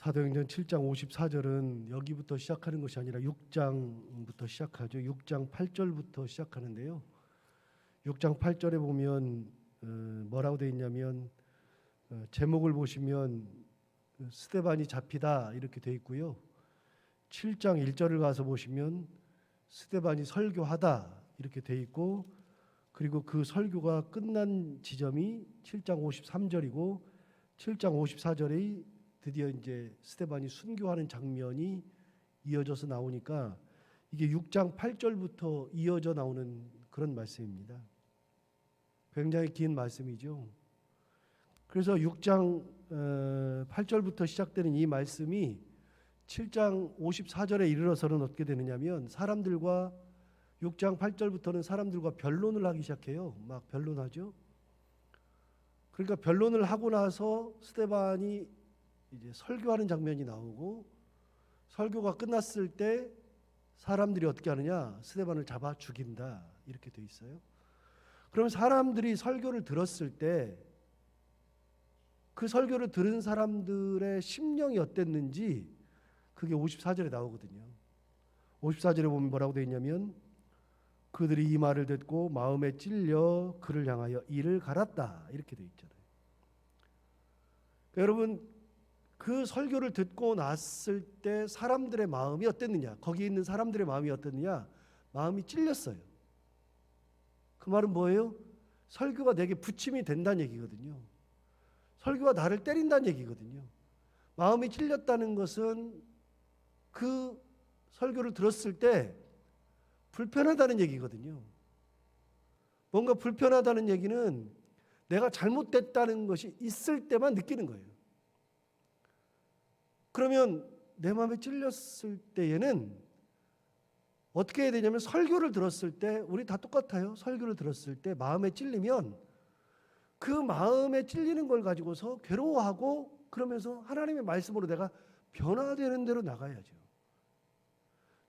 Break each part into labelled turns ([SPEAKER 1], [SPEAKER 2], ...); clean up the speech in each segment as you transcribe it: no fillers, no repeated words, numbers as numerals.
[SPEAKER 1] 사도행전 7장 54절은 여기부터 시작하는 것이 아니라 6장부터 시작하죠. 6장 8절부터 시작하는데요. 6장 8절에 보면 뭐라고 되어 있냐면 제목을 보시면 스데반이 잡히다 이렇게 되어 있고요. 7장 1절을 가서 보시면 스데반이 설교하다 이렇게 되어 있고, 그리고 그 설교가 끝난 지점이 7장 53절이고 7장 54절이 드디어 이제 스데반이 순교하는 장면이 이어져서 나오니까 이게 6장 8절부터 이어져 나오는 그런 말씀입니다. 굉장히 긴 말씀이죠. 그래서 6장 8절부터 시작되는 이 말씀이 7장 54절에 이르러서는 어떻게 되느냐면 사람들과 6장 8절부터는 사람들과 변론을 하기 시작해요. 막 변론하죠. 그러니까 변론을 하고 나서 스데반이 이제 설교하는 장면이 나오고, 설교가 끝났을 때 사람들이 어떻게 하느냐, 스데반을 잡아 죽인다 이렇게 돼 있어요. 그럼 사람들이 설교를 들었을 때 그 설교를 들은 사람들의 심령이 어땠는지 그게 54절에 나오거든요. 54절에 보면 뭐라고 되어 있냐면 그들이 이 말을 듣고 마음에 찔려 그를 향하여 이를 갈았다 이렇게 되어 있잖아요. 그러니까 여러분, 그 설교를 듣고 났을 때 사람들의 마음이 어땠느냐, 거기 있는 사람들의 마음이 어땠느냐, 마음이 찔렸어요. 그 말은 뭐예요? 설교가 내게 부침이 된다는 얘기거든요. 설교가 나를 때린다는 얘기거든요. 마음이 찔렸다는 것은 그 설교를 들었을 때 불편하다는 얘기거든요. 뭔가 불편하다는 얘기는 내가 잘못됐다는 것이 있을 때만 느끼는 거예요. 그러면 내 마음에 찔렸을 때에는 어떻게 해야 되냐면, 설교를 들었을 때 우리 다 똑같아요. 설교를 들었을 때 마음에 찔리면 그 마음에 찔리는 걸 가지고서 괴로워하고 그러면서 하나님의 말씀으로 내가 변화되는 대로 나가야죠.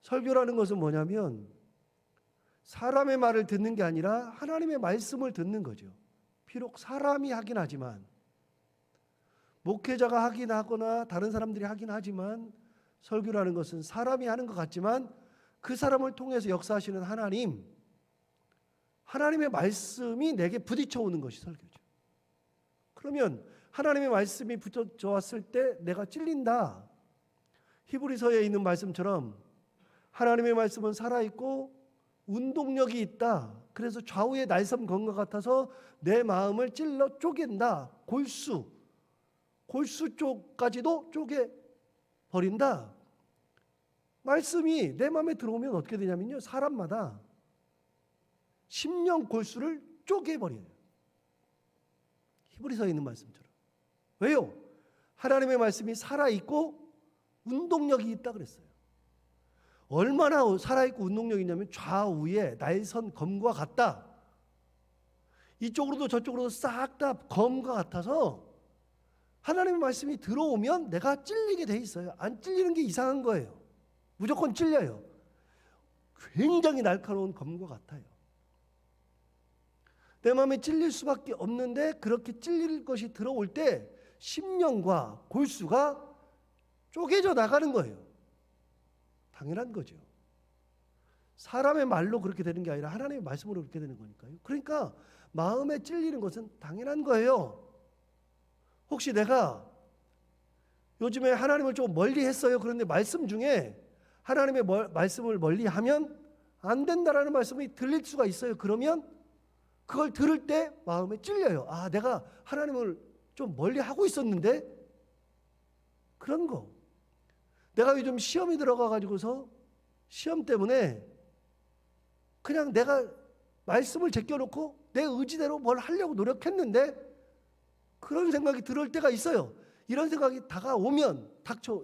[SPEAKER 1] 설교라는 것은 뭐냐면 사람의 말을 듣는 게 아니라 하나님의 말씀을 듣는 거죠. 비록 사람이 하긴 하지만, 목회자가 하긴 하거나 다른 사람들이 하긴 하지만, 설교라는 것은 사람이 하는 것 같지만 그 사람을 통해서 역사하시는 하나님의 말씀이 내게 부딪혀 오는 것이 설교죠. 그러면 하나님의 말씀이 부딪혀 왔을 때 내가 찔린다. 히브리서에 있는 말씀처럼 하나님의 말씀은 살아있고 운동력이 있다. 그래서 좌우의 날섬 건과 같아서 내 마음을 찔러 쪼갠다. 골수 쪽까지도 쪼개 버린다. 말씀이 내 마음에 들어오면 어떻게 되냐면요, 사람마다 심령 골수를 쪼개버려요. 히브리서에 있는 말씀처럼. 왜요? 하나님의 말씀이 살아있고 운동력이 있다 그랬어요. 얼마나 살아있고 운동력이 있냐면 좌우에 날선 검과 같다. 이쪽으로도 저쪽으로도 싹 다 검과 같아서 하나님의 말씀이 들어오면 내가 찔리게 돼 있어요. 안 찔리는 게 이상한 거예요. 무조건 찔려요. 굉장히 날카로운 검과 같아요. 내 마음에 찔릴 수밖에 없는데, 그렇게 찔릴 것이 들어올 때 심령과 골수가 쪼개져 나가는 거예요. 당연한 거죠. 사람의 말로 그렇게 되는 게 아니라 하나님의 말씀으로 그렇게 되는 거니까요. 그러니까 마음에 찔리는 것은 당연한 거예요. 혹시 내가 요즘에 하나님을 좀 멀리 했어요. 그런데 말씀 중에 하나님의 말씀을 멀리 하면 안 된다라는 말씀이 들릴 수가 있어요. 그러면 그걸 들을 때 마음에 찔려요. 아, 내가 하나님을 좀 멀리 하고 있었는데, 그런 거. 내가 요즘 시험이 들어가가지고서 시험 때문에 그냥 내가 말씀을 제껴놓고 내 의지대로 뭘 하려고 노력했는데 그런 생각이 들을 때가 있어요. 이런 생각이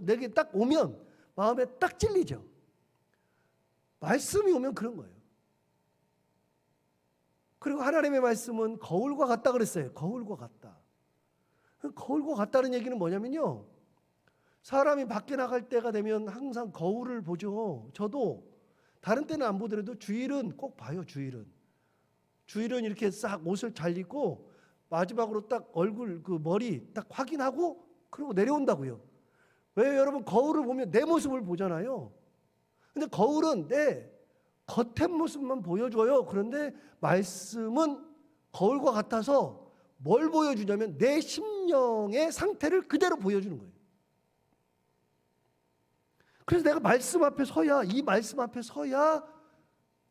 [SPEAKER 1] 내게 딱 오면 마음에 딱 찔리죠. 말씀이 오면 그런 거예요. 그리고 하나님의 말씀은 거울과 같다 그랬어요. 거울과 같다. 거울과 같다는 얘기는 뭐냐면요, 사람이 밖에 나갈 때가 되면 항상 거울을 보죠. 저도 다른 때는 안 보더라도 주일은 꼭 봐요. 주일은 이렇게 싹 옷을 잘 입고 마지막으로 딱 얼굴, 그 머리 딱 확인하고 그러고 내려온다고요. 왜 여러분 거울을 보면 내 모습을 보잖아요. 근데 거울은 내 겉의 모습만 보여줘요. 그런데 말씀은 거울과 같아서 뭘 보여주냐면 내 심령의 상태를 그대로 보여주는 거예요. 그래서 내가 말씀 앞에 서야, 이 말씀 앞에 서야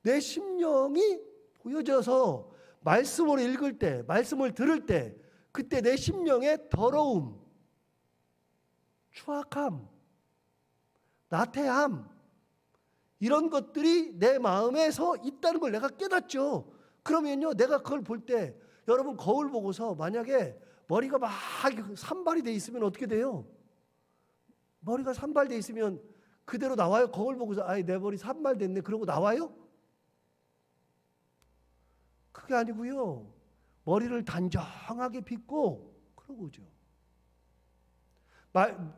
[SPEAKER 1] 내 심령이 보여져서 말씀을 읽을 때, 말씀을 들을 때 그때 내 심령의 더러움, 추악함, 나태함 이런 것들이 내 마음에서 있다는 걸 내가 깨닫죠. 그러면요, 내가 그걸 볼 때 여러분 거울 보고서 만약에 머리가 막 산발이 돼 있으면 어떻게 돼요? 머리가 산발돼 있으면 그대로 나와요? 거울 보고서 아이 내 머리 산발됐네 그러고 나와요? 그게 아니고요. 머리를 단정하게 빗고 그러고 오죠.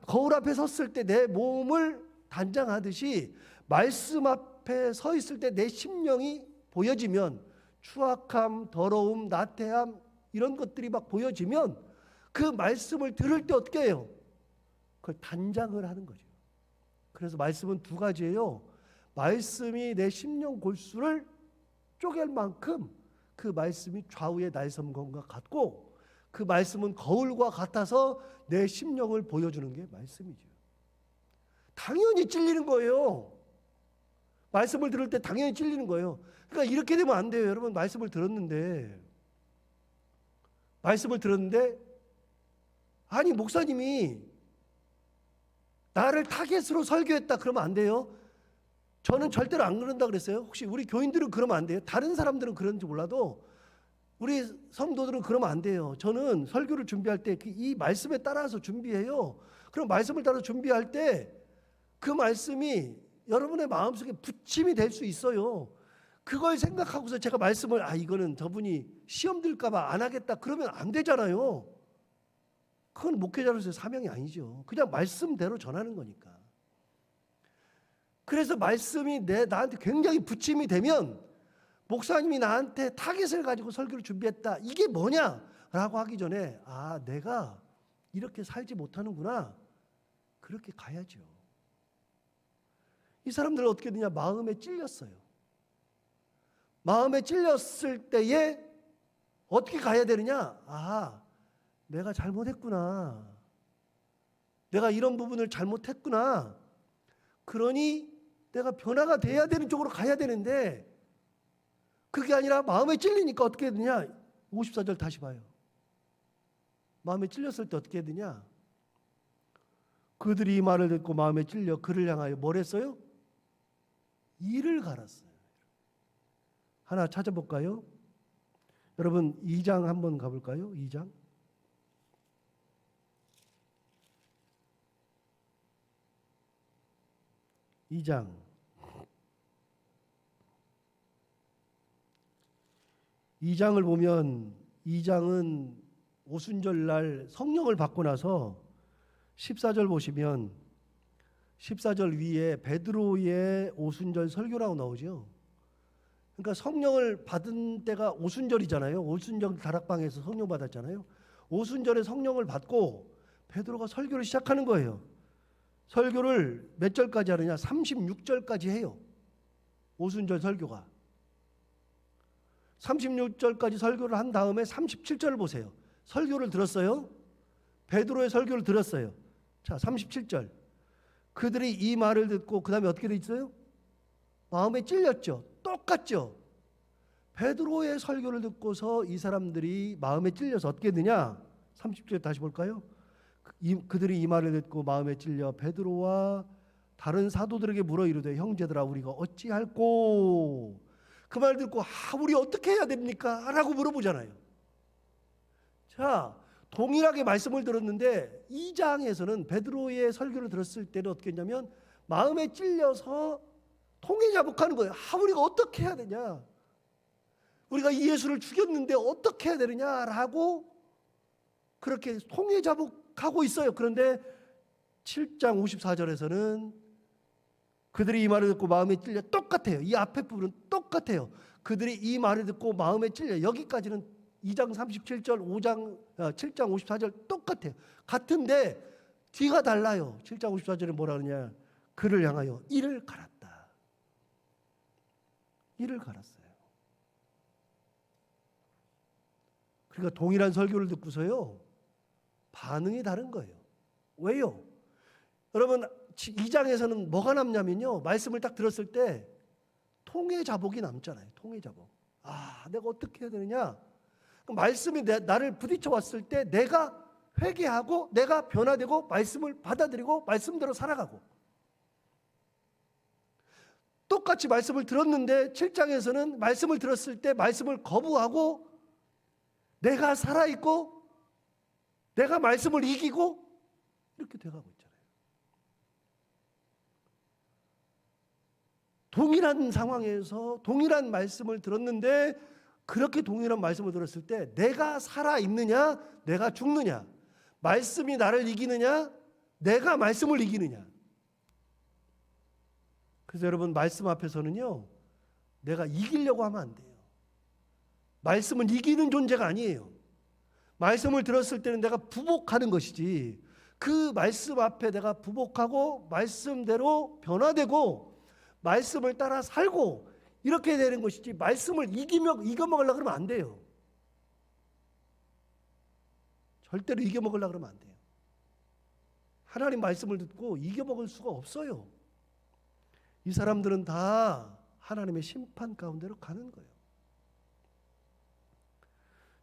[SPEAKER 1] 거울 앞에 섰을 때 내 몸을 단장하듯이 말씀 앞에 서 있을 때 내 심령이 보여지면 추악함, 더러움, 나태함 이런 것들이 막 보여지면 그 말씀을 들을 때 어떻게 해요? 그걸 단장을 하는 거죠. 그래서 말씀은 두 가지예요. 말씀이 내 심령 골수를 쪼갤 만큼 그 말씀이 좌우의 날섬검과 같고 그 말씀은 거울과 같아서 내 심령을 보여주는 게 말씀이죠. 당연히 찔리는 거예요. 말씀을 들을 때 당연히 찔리는 거예요. 그러니까 이렇게 되면 안 돼요. 여러분 말씀을 들었는데 아니 목사님이 나를 타겟으로 설교했다 그러면 안 돼요. 저는 절대로 안 그런다 그랬어요. 혹시 우리 교인들은 그러면 안 돼요. 다른 사람들은 그런지 몰라도 우리 성도들은 그러면 안 돼요. 저는 설교를 준비할 때 이 말씀에 따라서 준비해요. 그럼 말씀을 따라 준비할 때 그 말씀이 여러분의 마음속에 부침이 될 수 있어요. 그걸 생각하고서 제가 말씀을 이거는 저분이 시험 들까 봐 안 하겠다 그러면 안 되잖아요. 그건 목회자로서의 사명이 아니죠. 그냥 말씀대로 전하는 거니까. 그래서 말씀이 나한테 굉장히 부침이 되면 목사님이 나한테 타겟을 가지고 설교를 준비했다. 이게 뭐냐라고 하기 전에 내가 이렇게 살지 못하는구나. 그렇게 가야죠. 이 사람들은 어떻게 되냐? 마음에 찔렸어요. 마음에 찔렸을 때에 어떻게 가야 되느냐? 내가 잘못했구나. 내가 이런 부분을 잘못했구나. 그러니 내가 변화가 돼야 되는 쪽으로 가야 되는데 그게 아니라 마음에 찔리니까 어떻게 되느냐? 54절 다시 봐요. 마음에 찔렸을 때 어떻게 되느냐? 그들이 이 말을 듣고 마음에 찔려 그를 향하여 뭘 했어요? 이를 갈았어요. 하나 찾아볼까요? 여러분 2장 한번 가볼까요? 2장. 2장 2장을 보면 2장은 오순절날 성령을 받고 나서 14절 보시면 14절 위에 베드로의 오순절 설교라고 나오죠. 그러니까 성령을 받은 때가 오순절이잖아요. 오순절 다락방에서 성령 받았잖아요. 오순절에 성령을 받고 베드로가 설교를 시작하는 거예요. 설교를 몇 절까지 하느냐? 36절까지 해요. 오순절 설교가. 36절까지 설교를 한 다음에 37절을 보세요. 설교를 들었어요. 베드로의 설교를 들었어요. 자, 37절. 그들이 이 말을 듣고 그 다음에 어떻게 돼 있어요? 마음에 찔렸죠. 똑같죠. 베드로의 설교를 듣고서 이 사람들이 마음에 찔려서 어떻게 되냐? 30절 다시 볼까요? 그들이 이 말을 듣고 마음에 찔려 베드로와 다른 사도들에게 물어 이르되 형제들아 우리가 어찌할꼬? 그 말 듣고 우리 어떻게 해야 됩니까? 라고 물어보잖아요. 자, 동일하게 말씀을 들었는데 2장에서는 베드로의 설교를 들었을 때는 어떻게 했냐면 마음에 찔려서 통회자복하는 거예요. 우리가 어떻게 해야 되냐? 우리가 이 예수를 죽였는데 어떻게 해야 되느냐라고 그렇게 통회자복하고 있어요. 그런데 7장 54절에서는 그들이 이 말을 듣고 마음에 찔려 똑같아요. 이 앞에 부분은 똑같아요. 그들이 이 말을 듣고 마음에 찔려 여기까지는 2장 37절, 7장 54절 똑같아요. 같은데 뒤가 달라요. 7장 54절에 뭐라 그러냐? 그를 향하여 이를 갈았다. 이를 갈았어요. 그러니까 동일한 설교를 듣고서요, 반응이 다른 거예요. 왜요? 여러분, 2장에서는 뭐가 남냐면요, 말씀을 딱 들었을 때 통해 자복이 남잖아요. 통해 자복. 아, 내가 어떻게 해야 되느냐? 말씀이 나를 부딪혀 왔을 때 내가 회개하고 내가 변화되고 말씀을 받아들이고 말씀대로 살아가고. 똑같이 말씀을 들었는데 7장에서는 말씀을 들었을 때 말씀을 거부하고 내가 살아있고 내가 말씀을 이기고 이렇게 돼가고 있잖아요. 동일한 상황에서 동일한 말씀을 들었는데 그렇게 동일한 말씀을 들었을 때 내가 살아있느냐 내가 죽느냐, 말씀이 나를 이기느냐 내가 말씀을 이기느냐. 그래서 여러분, 말씀 앞에서는요, 내가 이기려고 하면 안 돼요. 말씀은 이기는 존재가 아니에요. 말씀을 들었을 때는 내가 부복하는 것이지, 그 말씀 앞에 내가 부복하고 말씀대로 변화되고 말씀을 따라 살고 이렇게 되는 것이지, 말씀을 이겨먹으려고 그러면 안 돼요. 절대로 이겨먹으려고 그러면 안 돼요. 하나님 말씀을 듣고 이겨먹을 수가 없어요. 이 사람들은 다 하나님의 심판 가운데로 가는 거예요.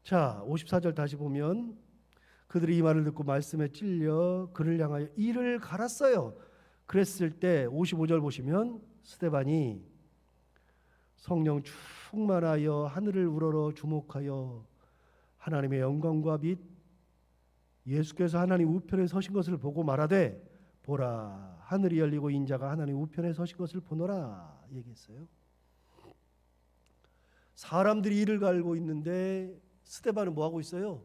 [SPEAKER 1] 자, 54절 다시 보면 그들이 이 말을 듣고 말씀에 찔려 그를 향하여 이를 갈았어요. 그랬을 때 55절 보시면 스데반이 성령 충만하여 하늘을 우러러 주목하여 하나님의 영광과 및 예수께서 하나님 우편에 서신 것을 보고 말하되 보라, 하늘이 열리고 인자가 하나님 우편에 서신 것을 보노라 얘기했어요. 사람들이 이를 갈고 있는데 스데반은 뭐 하고 있어요?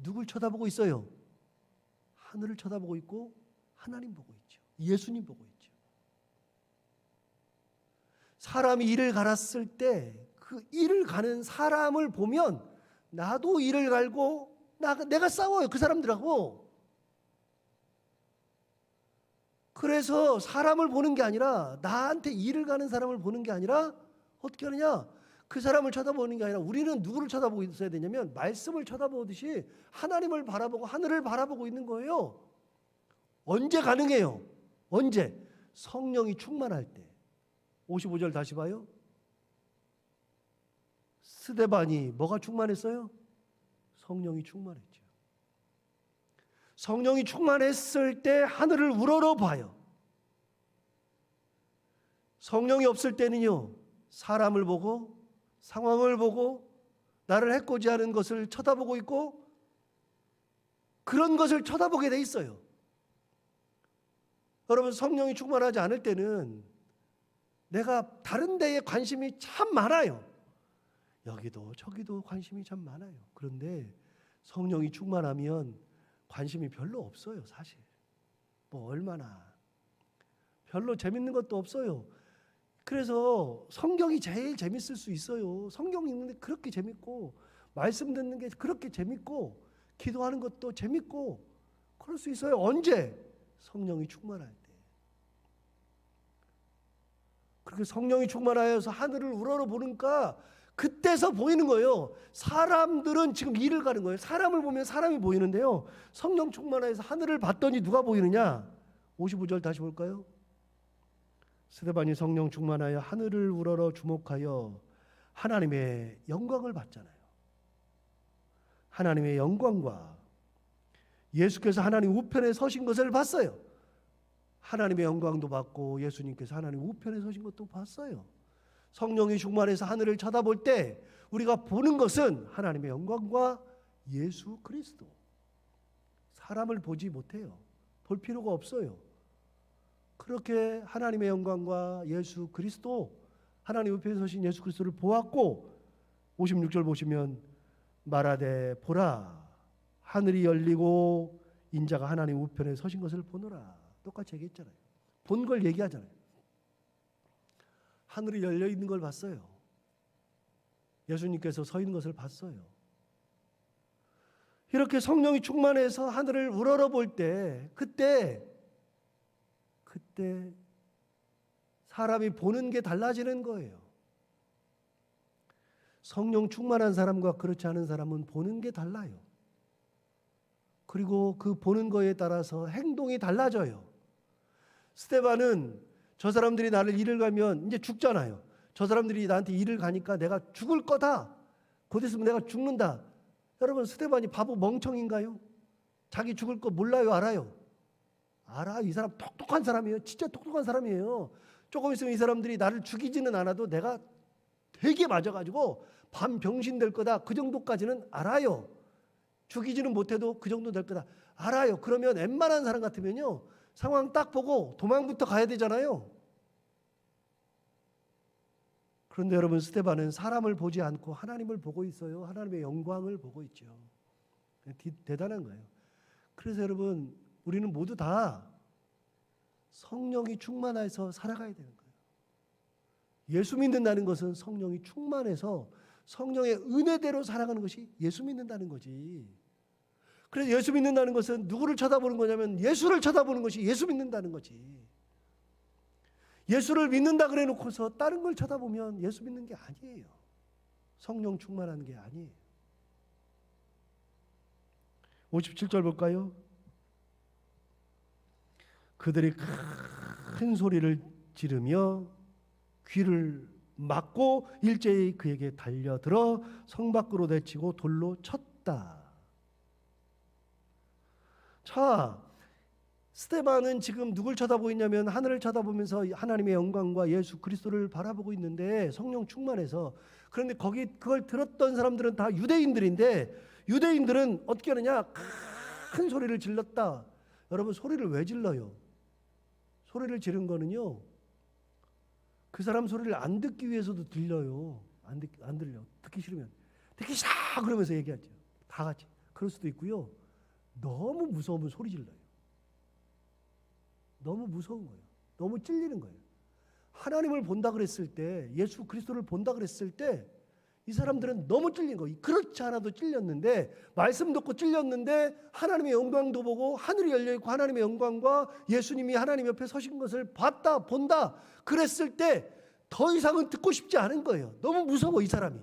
[SPEAKER 1] 누굴 쳐다보고 있어요? 하늘을 쳐다보고 있고 하나님 보고 있죠. 예수님 보고 있죠. 사람이 이를 갈았을 때 그 이를 가는 사람을 보면 나도 이를 갈고 내가 싸워요, 그 사람들하고. 그래서 사람을 보는 게 아니라, 나한테 이를 가는 사람을 보는 게 아니라 어떻게 하느냐? 그 사람을 쳐다보는 게 아니라 우리는 누구를 쳐다보고 있어야 되냐면 말씀을 쳐다보듯이 하나님을 바라보고 하늘을 바라보고 있는 거예요. 언제 가능해요? 언제? 성령이 충만할 때. 55절 다시 봐요. 스데반이 뭐가 충만했어요? 성령이 충만했죠. 성령이 충만했을 때 하늘을 우러러 봐요. 성령이 없을 때는요, 사람을 보고 상황을 보고 나를 해코지하는 것을 쳐다보고 있고 그런 것을 쳐다보게 돼 있어요. 여러분, 성령이 충만하지 않을 때는 내가 다른 데에 관심이 참 많아요. 여기도 저기도 관심이 참 많아요. 그런데 성령이 충만하면 관심이 별로 없어요, 사실. 뭐 얼마나 별로 재밌는 것도 없어요. 그래서 성경이 제일 재밌을 수 있어요. 성경 읽는 게 그렇게 재밌고 말씀 듣는 게 그렇게 재밌고 기도하는 것도 재밌고 그럴 수 있어요. 언제? 성령이 충만할 때. 그렇게 성령이 충만하여서 하늘을 우러러 보니까 그때서 보이는 거예요. 사람들은 지금 일을 가는 거예요. 사람을 보면 사람이 보이는데요, 성령 충만하여서 하늘을 봤더니 누가 보이느냐? 55절 다시 볼까요? 스데반이 성령 충만하여 하늘을 우러러 주목하여 하나님의 영광을 봤잖아요. 하나님의 영광과 예수께서 하나님 우편에 서신 것을 봤어요. 하나님의 영광도 봤고 예수님께서 하나님 우편에 서신 것도 봤어요. 성령이 충만해서 하늘을 쳐다볼 때 우리가 보는 것은 하나님의 영광과 예수 그리스도. 사람을 보지 못해요. 볼 필요가 없어요. 그렇게 하나님의 영광과 예수 그리스도, 하나님 우편에 서신 예수 그리스도를 보았고 56절 보시면 말하되 보라, 하늘이 열리고 인자가 하나님 우편에 서신 것을 보노라. 똑같이 얘기했잖아요. 본 걸 얘기하잖아요. 하늘이 열려 있는 걸 봤어요. 예수님께서 서 있는 것을 봤어요. 이렇게 성령이 충만해서 하늘을 우러러 볼 때 그때 사람이 보는 게 달라지는 거예요. 성령 충만한 사람과 그렇지 않은 사람은 보는 게 달라요. 그리고 그 보는 거에 따라서 행동이 달라져요. 스데반은 저 사람들이 나를 일을 가면 이제 죽잖아요. 저 사람들이 나한테 일을 가니까 내가 죽을 거다. 곧 있으면 내가 죽는다. 여러분, 스데반이 바보 멍청인가요? 자기 죽을 거 몰라요? 알아요? 알아. 이 사람 똑똑한 사람이에요. 진짜 똑똑한 사람이에요. 조금 있으면 이 사람들이 나를 죽이지는 않아도 내가 되게 맞아가지고 반병신 될 거다. 그 정도까지는 알아요. 죽이지는 못해도 그 정도 될 거다. 알아요. 그러면 웬만한 사람 같으면요, 상황 딱 보고 도망부터 가야 되잖아요. 그런데 여러분, 스데반은 사람을 보지 않고 하나님을 보고 있어요. 하나님의 영광을 보고 있죠. 대단한 거예요. 그래서 여러분, 우리는 모두 다 성령이 충만해서 살아가야 되는 거예요. 예수 믿는다는 것은 성령이 충만해서 성령의 은혜대로 살아가는 것이 예수 믿는다는 거지. 그래서 예수 믿는다는 것은 누구를 쳐다보는 거냐면 예수를 쳐다보는 것이 예수 믿는다는 거지. 예수를 믿는다 그래 놓고서 다른 걸 쳐다보면 예수 믿는 게 아니에요. 성령 충만한 게 아니에요. 57절 볼까요? 그들이 큰 소리를 지르며 귀를 막고 일제히 그에게 달려들어 성 밖으로 내치고 돌로 쳤다. 자, 스데반은 지금 누굴 쳐다보고 있냐면 하늘을 쳐다보면서 하나님의 영광과 예수 그리스도를 바라보고 있는데 성령 충만해서. 그런데 거기 그걸 들었던 사람들은 다 유대인들인데 유대인들은 어떻게 하느냐? 큰 소리를 질렀다. 여러분, 소리를 왜 질러요? 소리를 지른 거는요, 그 사람 소리를 안 듣기 위해서도 들려요. 안 들려. 듣기 싫으면 듣기 싫어 그러면서 얘기하죠. 다 같이. 그럴 수도 있고요. 너무 무서우면 소리 질러요. 너무 무서운 거예요. 너무 찔리는 거예요. 하나님을 본다 그랬을 때, 예수 그리스도를 본다 그랬을 때 이 사람들은 너무 찔린 거예요. 그렇지 않아도 찔렸는데, 말씀 듣고 찔렸는데 하나님의 영광도 보고 하늘이 열려있고 하나님의 영광과 예수님이 하나님 옆에 서신 것을 봤다 본다 그랬을 때 더 이상은 듣고 싶지 않은 거예요. 너무 무서워. 이 사람이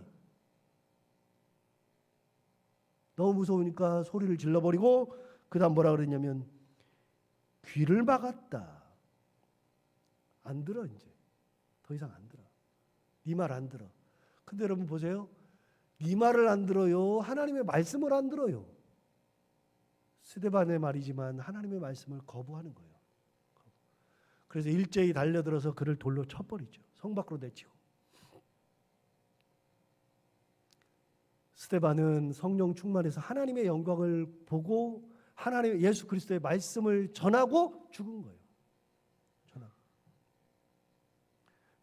[SPEAKER 1] 너무 무서우니까 소리를 질러버리고 그 다음 뭐라 그랬냐면 귀를 막았다. 안 들어. 이제 더 이상 안 들어. 네 말 안 들어. 근데 여러분 보세요. 네 말을 안 들어요? 하나님의 말씀을 안 들어요? 스데반의 말이지만 하나님의 말씀을 거부하는 거예요. 그래서 일제히 달려들어서 그를 돌로 쳐버리죠. 성 밖으로 내치고. 스데반은 성령 충만해서 하나님의 영광을 보고 하나님의 예수 그리스도의 말씀을 전하고 죽은 거예요. 전하고.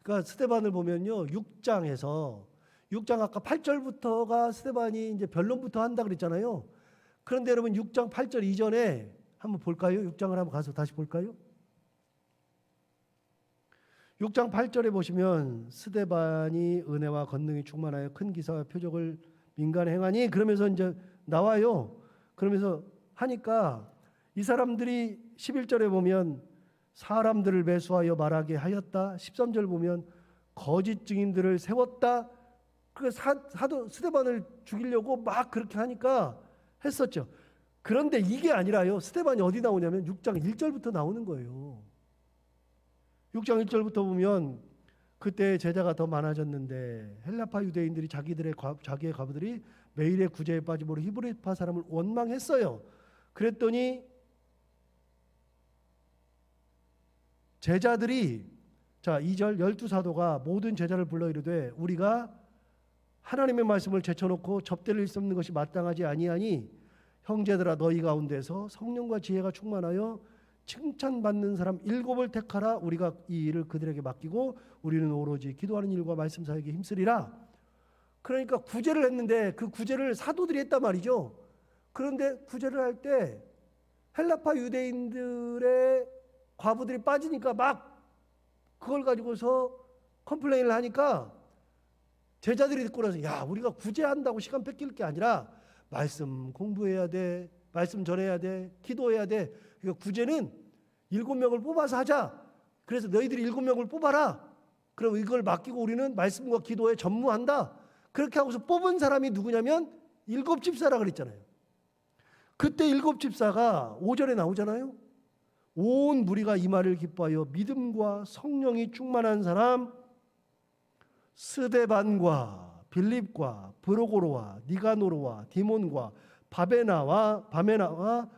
[SPEAKER 1] 그러니까 스데반을 보면요, 6장 아까 8절부터가 스데반이 이제 변론부터 한다 그랬잖아요. 그런데 여러분 6장 8절 이전에 한번 볼까요? 6장을 한번 가서 다시 볼까요? 6장 8절에 보시면 스데반이 은혜와 권능이 충만하여 큰 기사와 표적을 민간에 행하니, 그러면서 이제 나와요. 그러면서 하니까 이 사람들이 11절에 보면 사람들을 매수하여 말하게 하였다. 13절 보면 거짓 증인들을 세웠다. 그 사도 스데반을 죽이려고 막 그렇게 하니까 했었죠. 그런데 이게 아니라요. 스데반이 어디 나오냐면 6장 1절부터 나오는 거예요. 6장 1절부터 보면 그때 제자가 더 많아졌는데 헬라파 유대인들이 자기의 과부들이 매일의 구제에 빠짐으로 히브리파 사람을 원망했어요. 그랬더니 제자들이, 자 2절 12사도가 모든 제자를 불러 이르되 우리가 하나님의 말씀을 제쳐놓고 접대를 일삼는 것이 마땅하지 아니하니 형제들아 너희 가운데서 성령과 지혜가 충만하여 칭찬받는 사람 7을 택하라. 우리가 이 일을 그들에게 맡기고 우리는 오로지 기도하는 일과 말씀 사역에 힘쓰리라. 그러니까 구제를 했는데 그 구제를 사도들이 했단 말이죠. 그런데 구제를 할 때 헬라파 유대인들의 과부들이 빠지니까 막 그걸 가지고서 컴플레인을 하니까 제자들이 듣고 나서 야, 우리가 구제한다고 시간 뺏길 게 아니라 말씀 공부해야 돼, 말씀 전해야 돼, 기도해야 돼. 그러니까 구제는 7명을 뽑아서 하자. 그래서 너희들이 7명을 뽑아라. 그럼 이걸 맡기고 우리는 말씀과 기도에 전무한다. 그렇게 하고서 뽑은 사람이 누구냐면 7집사라 그랬잖아요. 그때 7집사가 5절에 나오잖아요. 온 무리가 이 말을 기뻐하여 믿음과 성령이 충만한 사람 스데반과 빌립과 브로고로와 니가노로와 디몬과 바메나와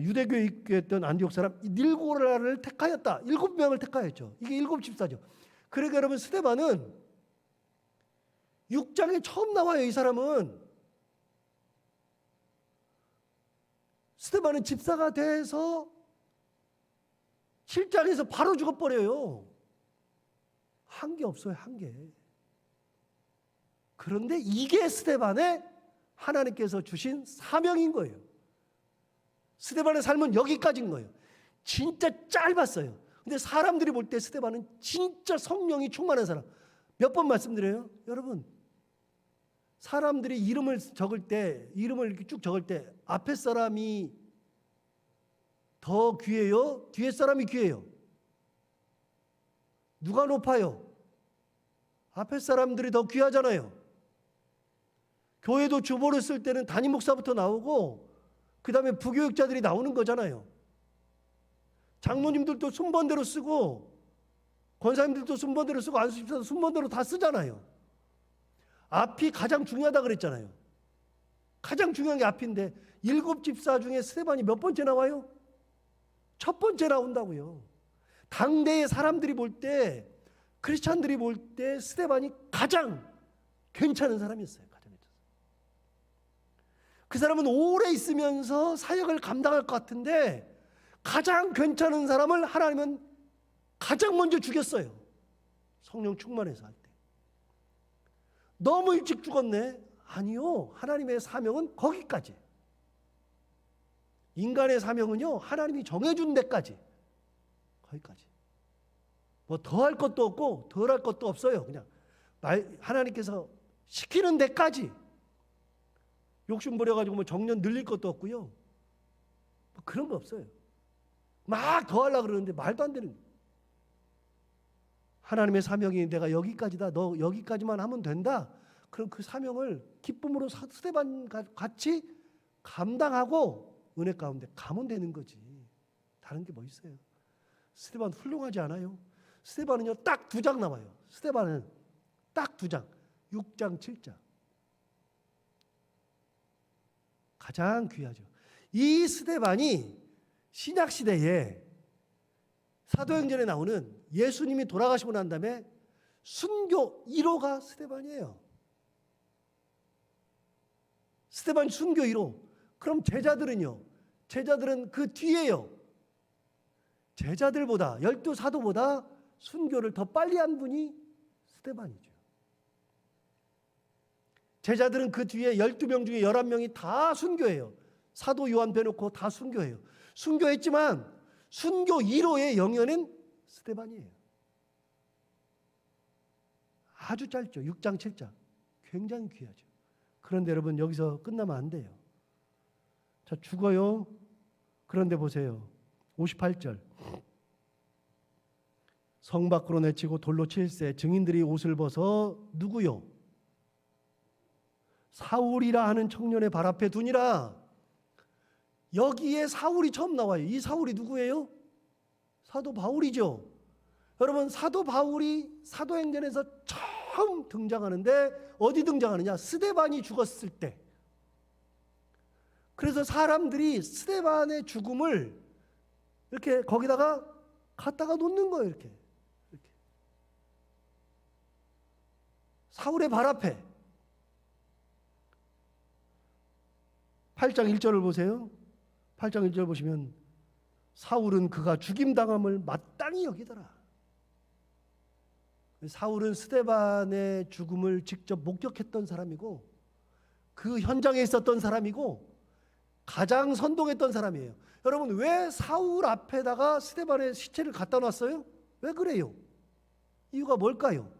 [SPEAKER 1] 유대교에 있던 안디옥 사람 닐고라를 택하였다. 7명을 택하였죠. 이게 7집사죠. 그러니까 여러분 스데반은 6장에 처음 나와요. 이 사람은 스데반은 집사가 돼서 7장에서 바로 죽어버려요. 한 게 없어요. 한 게. 그런데 이게 스데반의 하나님께서 주신 사명인 거예요. 스데반의 삶은 여기까지인 거예요. 진짜 짧았어요. 근데 사람들이 볼 때 스데반은 진짜 성령이 충만한 사람. 몇 번 말씀드려요? 여러분, 사람들이 이름을 적을 때, 이름을 이렇게 쭉 적을 때 앞에 사람이 더 귀해요? 뒤에 사람이 귀해요? 누가 높아요? 앞에 사람들이 더 귀하잖아요. 교회도 주보를 쓸 때는 담임 목사부터 나오고 그 다음에 부교육자들이 나오는 거잖아요. 장로님들도 순번대로 쓰고 권사님들도 순번대로 쓰고 안수집사도 순번대로 다 쓰잖아요. 앞이 가장 중요하다 그랬잖아요. 가장 중요한 게 앞인데 7집사 중에 스데반이 몇 번째 나와요? 첫 번째 나온다고요. 당대의 사람들이 볼 때, 크리스찬들이 볼 때 스데반이 가장 괜찮은 사람이었어요. 가장 괜찮았어요. 그 사람은 오래 있으면서 사역을 감당할 것 같은데 가장 괜찮은 사람을 하나님은 가장 먼저 죽였어요. 성령 충만해서 할 때. 너무 일찍 죽었네. 아니요. 하나님의 사명은 거기까지. 인간의 사명은요, 하나님이 정해준 데까지. 거기까지. 뭐 더 할 것도 없고 덜 할 것도 없어요. 그냥 하나님께서 시키는 데까지. 욕심 부려가지고 뭐 정년 늘릴 것도 없고요. 뭐 그런 거 없어요. 막 더 하려고 그러는데 말도 안 되는 거예요. 하나님의 사명이 내가 여기까지다. 너 여기까지만 하면 된다. 그럼 그 사명을 기쁨으로 스데반 같이 감당하고 은혜 가운데 가면 되는 거지. 다른 게 뭐 있어요? 스데반 훌륭하지 않아요? 스데반은요 딱 2장 나와요. 스데반은 딱 2장. 6장 7장. 가장 귀하죠. 이 스데반이 신약시대에 사도행전에 나오는 예수님이 돌아가시고 난 다음에 순교 1호가 스데반이에요. 스데반 순교 1호. 그럼 제자들은요? 제자들은 그 뒤에요. 제자들보다 12 사도보다 순교를 더 빨리 한 분이 스데반이죠. 제자들은 그 뒤에 12명 중에 11명이 다 순교해요. 사도 요한 빼놓고 다 순교해요. 순교했지만 순교 1호의 영예는 스데반이에요. 아주 짧죠. 6장 7장. 굉장히 귀하죠. 그런데 여러분 여기서 끝나면 안 돼요. 자, 죽어요. 그런데 보세요. 58절. 성 밖으로 내치고 돌로 칠세. 증인들이 옷을 벗어 누구요? 사울이라 하는 청년의 발 앞에 두니라. 여기에 사울이 처음 나와요. 이 사울이 누구예요? 사도 바울이죠. 여러분 사도 바울이 사도행전에서 처음 등장하는데 어디 등장하느냐? 스데반이 죽었을 때. 그래서 사람들이 스데반의 죽음을 이렇게 거기다가 갖다가 놓는 거예요. 이렇게. 사울의 발 앞에. 8장 1절을 보세요. 8장 1절 보시면 사울은 그가 죽임당함을 마땅히 여기더라. 사울은 스데반의 죽음을 직접 목격했던 사람이고 그 현장에 있었던 사람이고 가장 선동했던 사람이에요. 여러분 왜 사울 앞에다가 스데반의 시체를 갖다 놨어요? 왜 그래요? 이유가 뭘까요?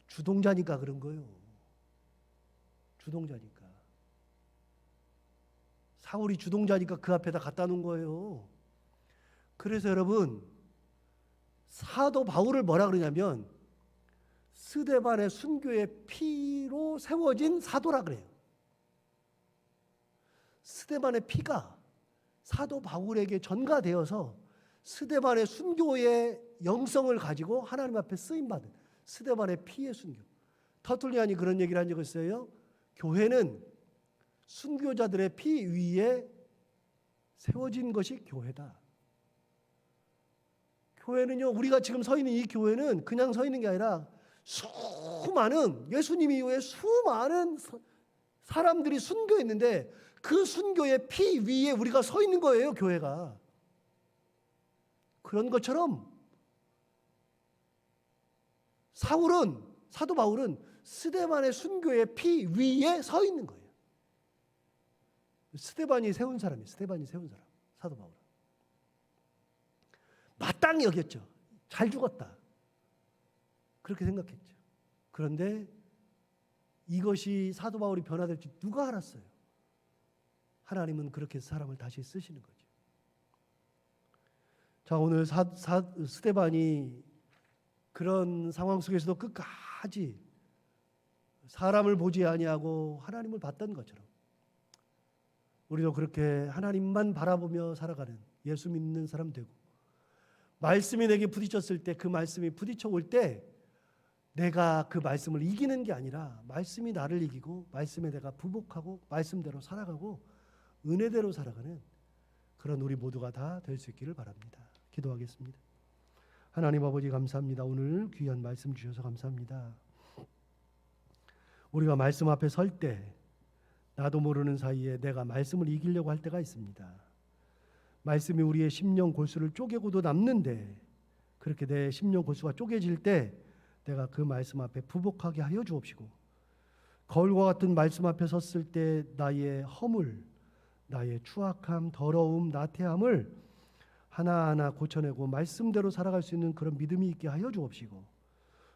[SPEAKER 1] 주동자니까 그런 거예요. 주동자니까. 사울이 주동자니까 그 앞에다 갖다 놓은 거예요. 그래서 여러분, 사도 바울을 뭐라 그러냐면 스데반의 순교의 피로 세워진 사도라 그래요. 스데반의 피가 사도 바울에게 전가되어서 스데반의 순교의 영성을 가지고 하나님 앞에 쓰임받은 스데반의 피의 순교. 터툴리안이 그런 얘기를 한 적이 있어요. 교회는 순교자들의 피 위에 세워진 것이 교회다. 교회는요, 우리가 지금 서 있는 이 교회는 그냥 서 있는 게 아니라 수많은, 예수님 이후에 수많은 사람들이 순교했는데 그 순교의 피 위에 우리가 서 있는 거예요, 교회가. 그런 것처럼 사도 바울은 스데반의 순교의 피 위에 서 있는 거예요. 스데반이 세운 사람이에요. 스데반이 세운 사람. 사도 바울은. 마땅히 여겼죠. 잘 죽었다. 그렇게 생각했죠. 그런데 이것이 사도 바울이 변화될지 누가 알았어요? 하나님은 그렇게 사람을 다시 쓰시는 거죠. 자, 오늘 스데반이 그런 상황 속에서도 끝까지 사람을 보지 아니하고 하나님을 봤던 것처럼 우리도 그렇게 하나님만 바라보며 살아가는 예수 믿는 사람 되고, 말씀이 내게 부딪혔을 때 그 말씀이 부딪혀 올 때 내가 그 말씀을 이기는 게 아니라 말씀이 나를 이기고 말씀에 내가 부복하고 말씀대로 살아가고 은혜대로 살아가는 그런 우리 모두가 다 될 수 있기를 바랍니다. 기도하겠습니다. 하나님 아버지, 감사합니다. 오늘 귀한 말씀 주셔서 감사합니다. 우리가 말씀 앞에 설 때 나도 모르는 사이에 내가 말씀을 이기려고 할 때가 있습니다. 말씀이 우리의 심령 골수를 쪼개고도 남는데 그렇게 내 심령 골수가 쪼개질 때 내가 그 말씀 앞에 부복하게 하여 주옵시고, 거울과 같은 말씀 앞에 섰을 때 나의 허물, 나의 추악함, 더러움, 나태함을 하나하나 고쳐내고 말씀대로 살아갈 수 있는 그런 믿음이 있게 하여 주옵시고,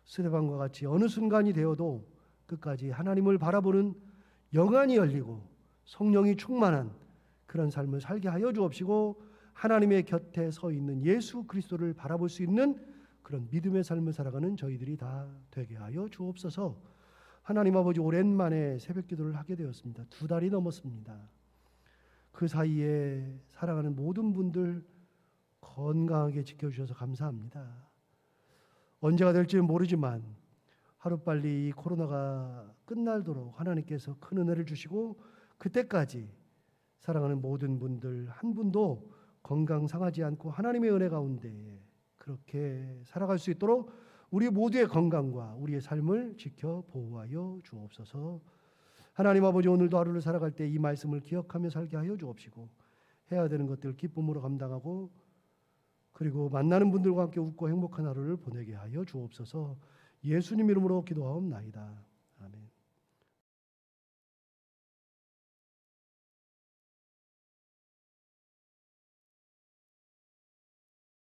[SPEAKER 1] 스데반과 같이 어느 순간이 되어도 끝까지 하나님을 바라보는 영안이 열리고 성령이 충만한 그런 삶을 살게 하여 주옵시고, 하나님의 곁에 서 있는 예수 그리스도를 바라볼 수 있는 그런 믿음의 삶을 살아가는 저희들이 다 되게 하여 주옵소서. 하나님 아버지, 오랜만에 새벽기도를 하게 되었습니다. 2달이 넘었습니다. 그 사이에 살아가는 모든 분들 건강하게 지켜주셔서 감사합니다. 언제가 될지는 모르지만 하루빨리 이 코로나가 끝날도록 하나님께서 큰 은혜를 주시고 그때까지 사랑하는 모든 분들 한 분도 건강 상하지 않고 하나님의 은혜 가운데 그렇게 살아갈 수 있도록 우리 모두의 건강과 우리의 삶을 지켜 보호하여 주옵소서. 하나님 아버지, 오늘도 하루를 살아갈 때 이 말씀을 기억하며 살게 하여 주옵시고, 해야 되는 것들 기쁨으로 감당하고 그리고 만나는 분들과 함께 웃고 행복한 하루를 보내게 하여 주옵소서. 예수님 이름으로 기도하옵나이다.